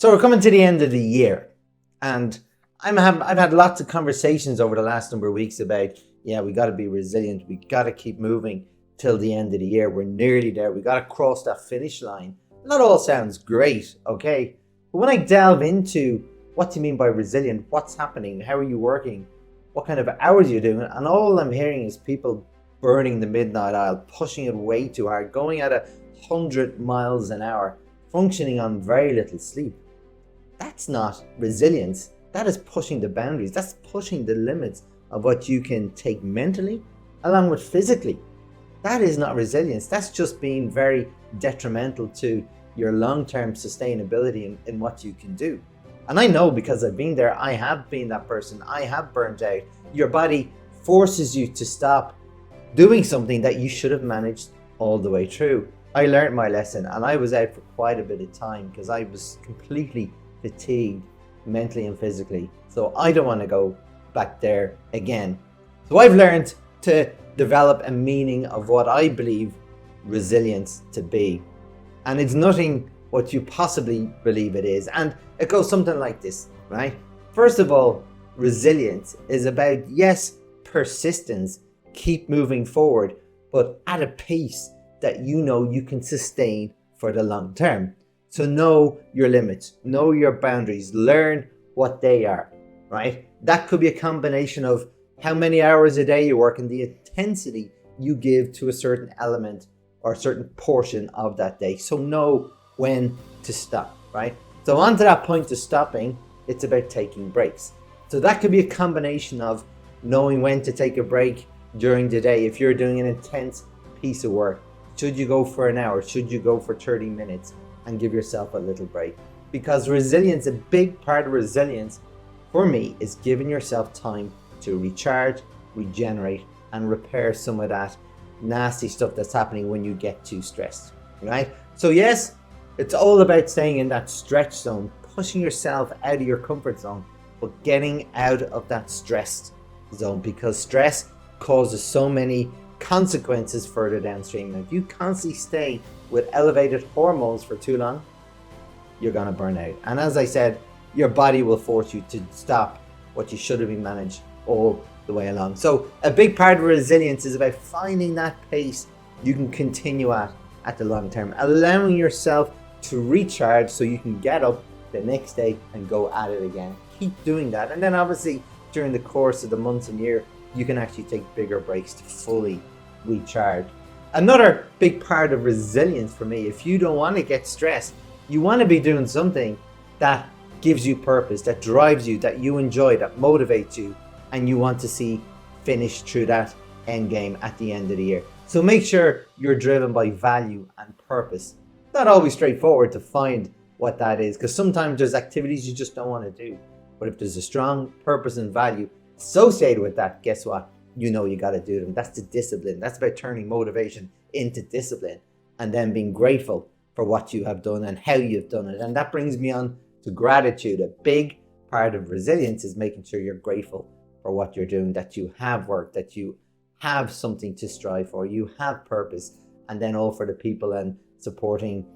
So we're coming to the end of the year, and I've had lots of conversations over the last number of weeks about, yeah, we got to be resilient. We got to keep moving till the end of the year. We're nearly there. We got to cross that finish line. And that all sounds great, okay? But when I delve into what do you mean by resilient, what's happening, how are you working, what kind of hours you're doing, and all I'm hearing is people burning the midnight oil, pushing it way too hard, going at 100 miles an hour, functioning on very little sleep. That's not resilience. That is pushing the boundaries. That's pushing the limits of what you can take mentally along with physically. That is not resilience. That's just being very detrimental to your long-term sustainability in what you can do. And I know because I've been there, I have been that person. I have burnt out. Your body forces you to stop doing something that you should have managed all the way through. I learned my lesson and I was out for quite a bit of time because I was completely fatigued mentally and physically. So I don't want to go back there again. So I've learned to develop a meaning of what I believe resilience to be. And it's nothing what you possibly believe it is. And it goes something like this, right? First of all, resilience is about, yes, persistence, keep moving forward, but at a pace that you know you can sustain for the long term. So know your limits, know your boundaries, learn what they are, right? That could be a combination of how many hours a day you work and the intensity you give to a certain element or a certain portion of that day. So know when to stop, right? So on to that point of stopping, it's about taking breaks. So that could be a combination of knowing when to take a break during the day. If you're doing an intense piece of work, should you go for an hour? Should you go for 30 minutes? And give yourself a little break. Because resilience, a big part of resilience for me is giving yourself time to recharge, regenerate, and repair some of that nasty stuff that's happening when you get too stressed, right? So yes, it's all about staying in that stretch zone, pushing yourself out of your comfort zone, but getting out of that stressed zone, because stress causes so many consequences further downstream. And if you constantly stay with elevated hormones for too long, you're going to burn out. And as I said, your body will force you to stop what you should have been managed all the way along. So a big part of resilience is about finding that pace you can continue at the long term, allowing yourself to recharge so you can get up the next day and go at it again. Keep doing that. And then obviously during the course of the months and year, you can actually take bigger breaks to fully recharge. Another big part of resilience for me, if you don't want to get stressed, you want to be doing something that gives you purpose, that drives you, that you enjoy, that motivates you, and you want to see finish through that end game at the end of the year. So make sure you're driven by value and purpose. It's not always straightforward to find what that is, because sometimes there's activities you just don't want to do. But if there's a strong purpose and value associated with that, guess what? You know you got to do them. That's the discipline. That's about turning motivation into discipline and then being grateful for what you have done and how you've done it. And that brings me on to gratitude. A big part of resilience is making sure you're grateful for what you're doing, that you have work, that you have something to strive for, you have purpose, and then all for the people and supporting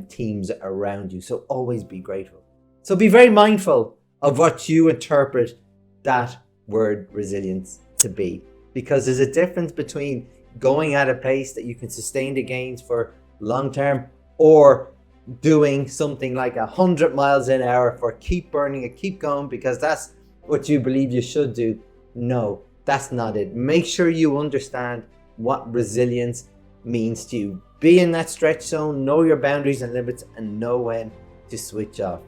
teams around you. So always be grateful. So be very mindful of what you interpret that word resilience to be, because there's a difference between going at a pace that you can sustain the gains for long term or doing something like 100 miles an hour for keep burning it, keep going because that's what you believe you should do. No, that's not it. Make sure you understand what resilience means to you. Be in that stretch zone, know your boundaries and limits, and know when to switch off.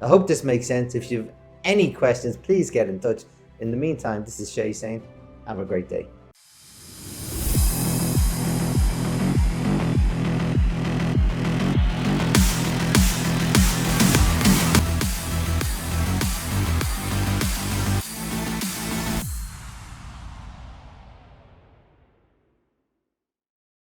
I hope this makes sense. If you have any questions, please get in touch. In the meantime, this is Shay saying, have a great day.